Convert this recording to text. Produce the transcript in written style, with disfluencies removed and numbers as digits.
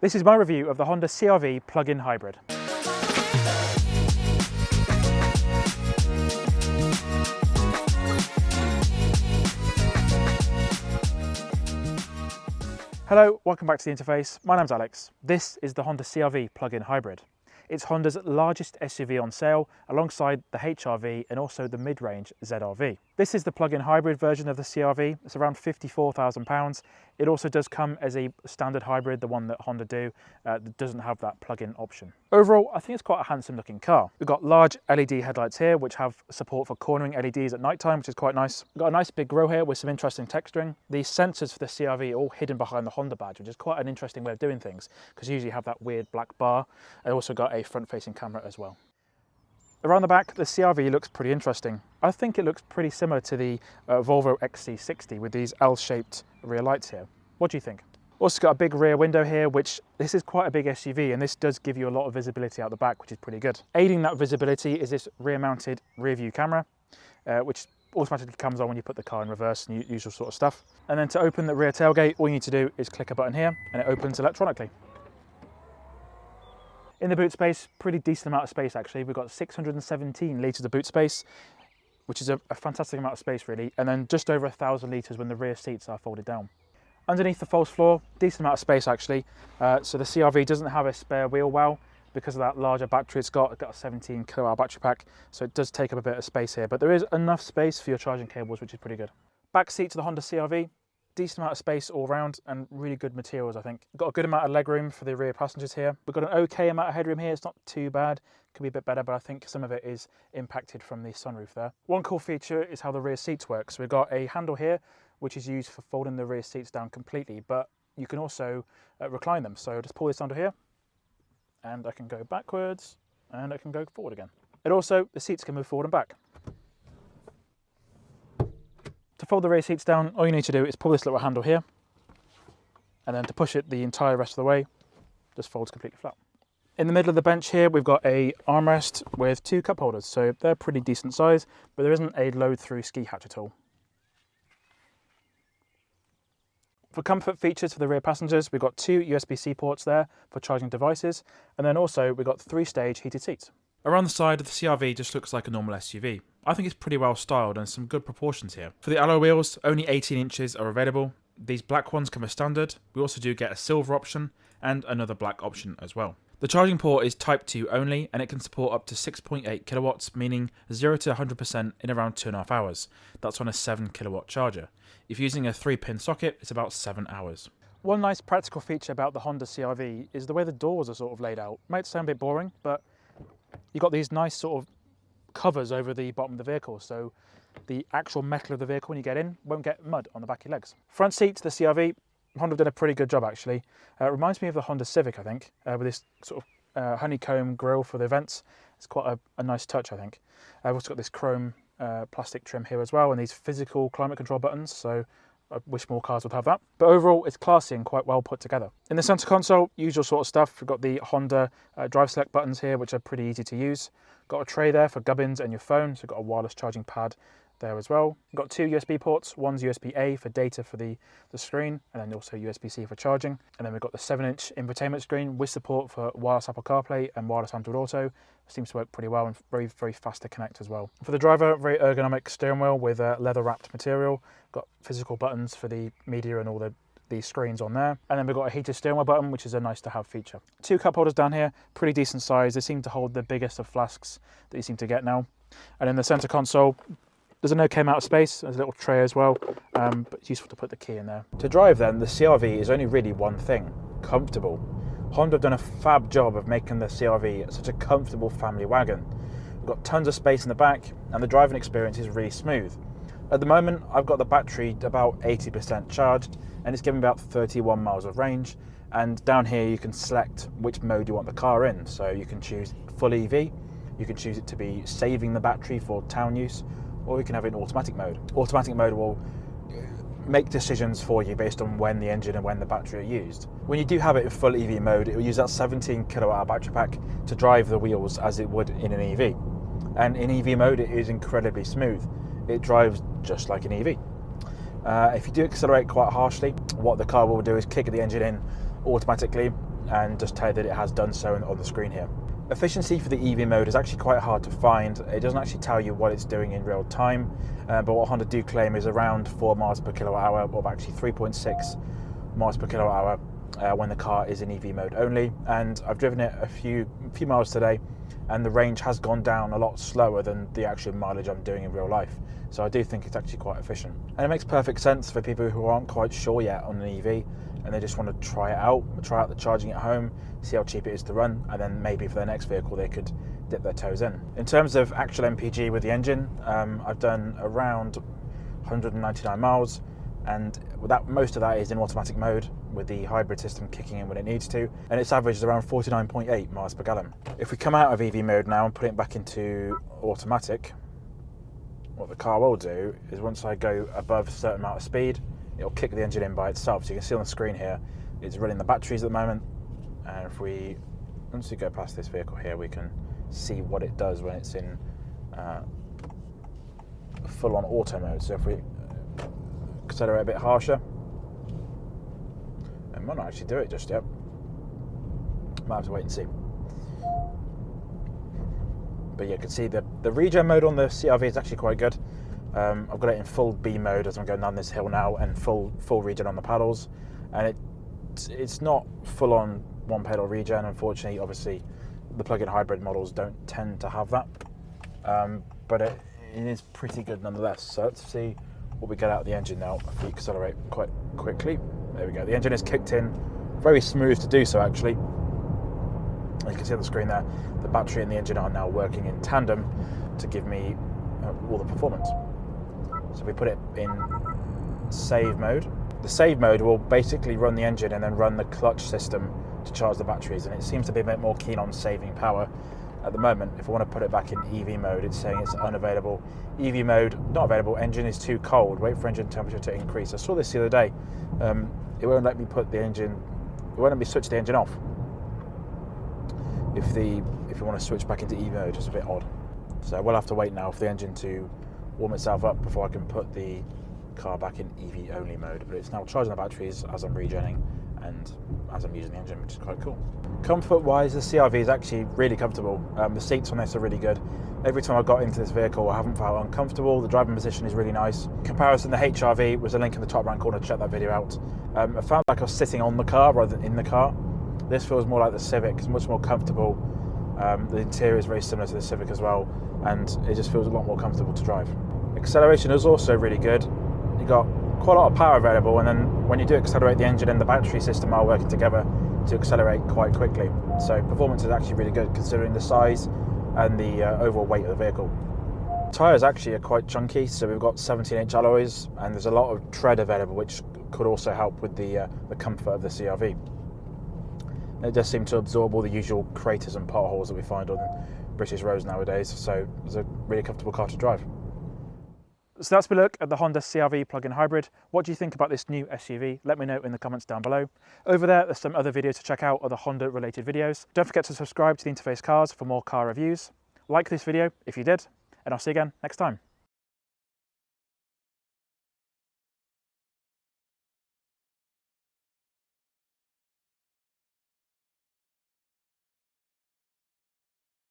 This is my review of the Honda CR-V Plug-in Hybrid. Hello, welcome back to the interface. My name's Alex. This is the Honda CR-V Plug-in Hybrid. It's Honda's largest SUV on sale, alongside the HR-V and also the mid-range ZR-V. This is the plug-in hybrid version of the CR-V. It's around £54,000. It also does come as a standard hybrid, the one that Honda do, that doesn't have that plug-in option. Overall, I think it's quite a handsome looking car. We've got large LED headlights here, which have support for cornering LEDs at night time, which is quite nice. We've got a nice big grille here with some interesting texturing. The sensors for the CR-V are all hidden behind the Honda badge, which is quite an interesting way of doing things, because you usually have that weird black bar. I also got a front-facing camera as well. Around the back, the CR-V looks pretty interesting. I think it looks pretty similar to the Volvo XC60 with these L-shaped rear lights here. What do you think? Also got a big rear window here, which this is quite a big SUV, and this does give you a lot of visibility out the back, which is pretty good. Aiding that visibility is this rear-mounted rear view camera, which automatically comes on when you put the car in reverse and usual sort of stuff. And then to open the rear tailgate, all you need to do is click a button here and it opens electronically. In the boot space, pretty decent amount of space actually. We've got 617 litres of boot space, which is a fantastic amount of space really, and then just over 1,000 litres when the rear seats are folded down. Underneath the false floor, decent amount of space actually. So the CR-V doesn't have a spare wheel well because of that larger battery it's got. It's got a 17 kilowatt battery pack, so it does take up a bit of space here, but there is enough space for your charging cables, which is pretty good. Back seat to the Honda CR-V. Decent amount of space all round and really good materials, I think. Got a good amount of legroom for the rear passengers here. We've got an okay amount of headroom here. It's not too bad. Could be a bit better, but I think some of it is impacted from the sunroof there. One cool feature is how the rear seats work. So we've got a handle here, which is used for folding the rear seats down completely, but you can also recline them. So just pull this under here and I can go backwards and I can go forward again. And also the seats can move forward and back. To fold the rear seats down, all you need to do is pull this little handle here, and then to push it the entire rest of the way, just folds completely flat. In the middle of the bench here, we've got a armrest with two cup holders, so they're pretty decent size, but there isn't a load-through ski hatch at all. For comfort features for the rear passengers, we've got two USB-C ports there for charging devices, and then also we've got 3-stage heated seats. Around the side of the CR-V just looks like a normal SUV. I think it's pretty well styled and some good proportions here. For the alloy wheels, only 18 inches are available. These black ones come as standard. We also do get a silver option and another black option as well. The charging port is Type 2 only, and it can support up to 6.8 kilowatts, meaning 0 to 100% in around 2.5 hours. That's on a 7 kilowatt charger. If you're using a 3-pin socket, it's about 7 hours. One nice practical feature about the Honda CR-V is the way the doors are sort of laid out. It might sound a bit boring, but you've got these nice sort of covers over the bottom of the vehicle, so the actual metal of the vehicle when you get in won't get mud on the back of your legs. Front seat to the CR-V, Honda have done a pretty good job actually. It reminds me of the Honda Civic, I think, with this sort of honeycomb grille for the vents. It's quite a nice touch, I think. I've also got this chrome plastic trim here as well, and these physical climate control buttons, so I wish more cars would have that. But overall, it's classy and quite well put together. In the center console, usual sort of stuff. We've got the Honda drive select buttons here, which are pretty easy to use. Got a tray there for gubbins and your phone, so we've got a wireless charging pad there as well. We've got two USB ports. One's USB-A for data for the screen, and then also USB-C for charging. And then we've got the 7-inch infotainment screen with support for wireless Apple CarPlay and wireless Android Auto. Seems to work pretty well and very, very fast to connect as well. For the driver, very ergonomic steering wheel with leather-wrapped material. Got physical buttons for the media and all the screens on there. And then we've got a heated steering wheel button, which is a nice to have feature. Two cup holders down here, pretty decent size. They seem to hold the biggest of flasks that you seem to get now. And in the center console, there's an okay amount of space. There's a little tray as well, but it's useful to put the key in there. To drive then, the CR-V is only really one thing: comfortable. Honda have done a fab job of making the CR-V such a comfortable family wagon. We've got tons of space in the back, and the driving experience is really smooth. At the moment, I've got the battery about 80% charged, and it's giving about 31 miles of range. And down here, you can select which mode you want the car in. So you can choose full EV, you can choose it to be saving the battery for town use, or you can have it in automatic mode. Automatic mode will make decisions for you based on when the engine and when the battery are used. When you do have it in full EV mode, it will use that 17 kilowatt battery pack to drive the wheels as it would in an EV. And in EV mode, it is incredibly smooth. It drives just like an EV. If you do accelerate quite harshly, what the car will do is kick the engine in automatically, and just tell you that it has done so on the screen here. Efficiency for the EV mode is actually quite hard to find. It doesn't actually tell you what it's doing in real time, but what Honda do claim is around 4 miles per kilowatt hour, or actually 3.6 miles per kilowatt hour when the car is in EV mode only. And I've driven it a few miles today, and the range has gone down a lot slower than the actual mileage I'm doing in real life. So I do think it's actually quite efficient. And it makes perfect sense for people who aren't quite sure yet on an EV, and they just want to try out the charging at home, see how cheap it is to run, and then maybe for their next vehicle they could dip their toes in. In terms of actual MPG with the engine, I've done around 199 miles, and most of that is in automatic mode, with the hybrid system kicking in when it needs to, and it's averaged around 49.8 miles per gallon. If we come out of EV mode now and put it back into automatic, what the car will do is once I go above a certain amount of speed, it'll kick the engine in by itself. So you can see on the screen here, it's running the batteries at the moment. And once we go past this vehicle here, we can see what it does when it's in full-on auto mode. So if we accelerate a bit harsher, it might not actually do it just yet. Might have to wait and see. But you can see the regen mode on the CR-V is actually quite good. I've got it in full B mode as I'm going down this hill now, and full regen on the pedals, and it's not full on one pedal regen, unfortunately. Obviously the plug-in hybrid models don't tend to have that, but it is pretty good nonetheless. So let's see what we get out of the engine now if we accelerate quite quickly. There we go, the engine is kicked in, very smooth to do so actually. You can see on the screen there, the battery and the engine are now working in tandem to give me all the performance. So if we put it in save mode, the save mode will basically run the engine and then run the clutch system to charge the batteries, and it seems to be a bit more keen on saving power at the moment. If I want to put it back in EV mode, it's saying it's unavailable. EV mode, not available, engine is too cold, wait for engine temperature to increase. I saw this the other day. It won't let me switch the engine off if you want to switch back into EV mode. It's a bit odd. So we'll have to wait now for the engine to warm itself up before I can put the car back in EV only mode. But it's now charging the batteries as I'm regenning and as I'm using the engine, which is quite cool. Comfort wise, the CR-V is actually really comfortable. The seats on this are really good. Every time I got into this vehicle, I haven't felt uncomfortable. The driving position is really nice. In comparison, the HR-V was a link in the top right corner to check that video out. I found like I was sitting on the car rather than in the car. This feels more like the Civic. It's much more comfortable. The interior is very similar to the Civic as well, and it just feels a lot more comfortable to drive. Acceleration is also really good. You got quite a lot of power available, and then when you do accelerate, the engine and the battery system are working together to accelerate quite quickly. So performance is actually really good considering the size and the overall weight of the vehicle. Tyres actually are quite chunky, so we've got 17-inch alloys, and there's a lot of tread available, which could also help with the comfort of the CR-V. It does seem to absorb all the usual craters and potholes that we find on British roads nowadays, so it's a really comfortable car to drive. So that's a look at the Honda CR-V plug-in hybrid. What do you think about this new SUV? Let me know in the comments down below. Over there's some other videos to check out, other Honda related videos. Don't forget to subscribe to the Interface Cars for more car reviews. Like this video if you did, and I'll see you again next time.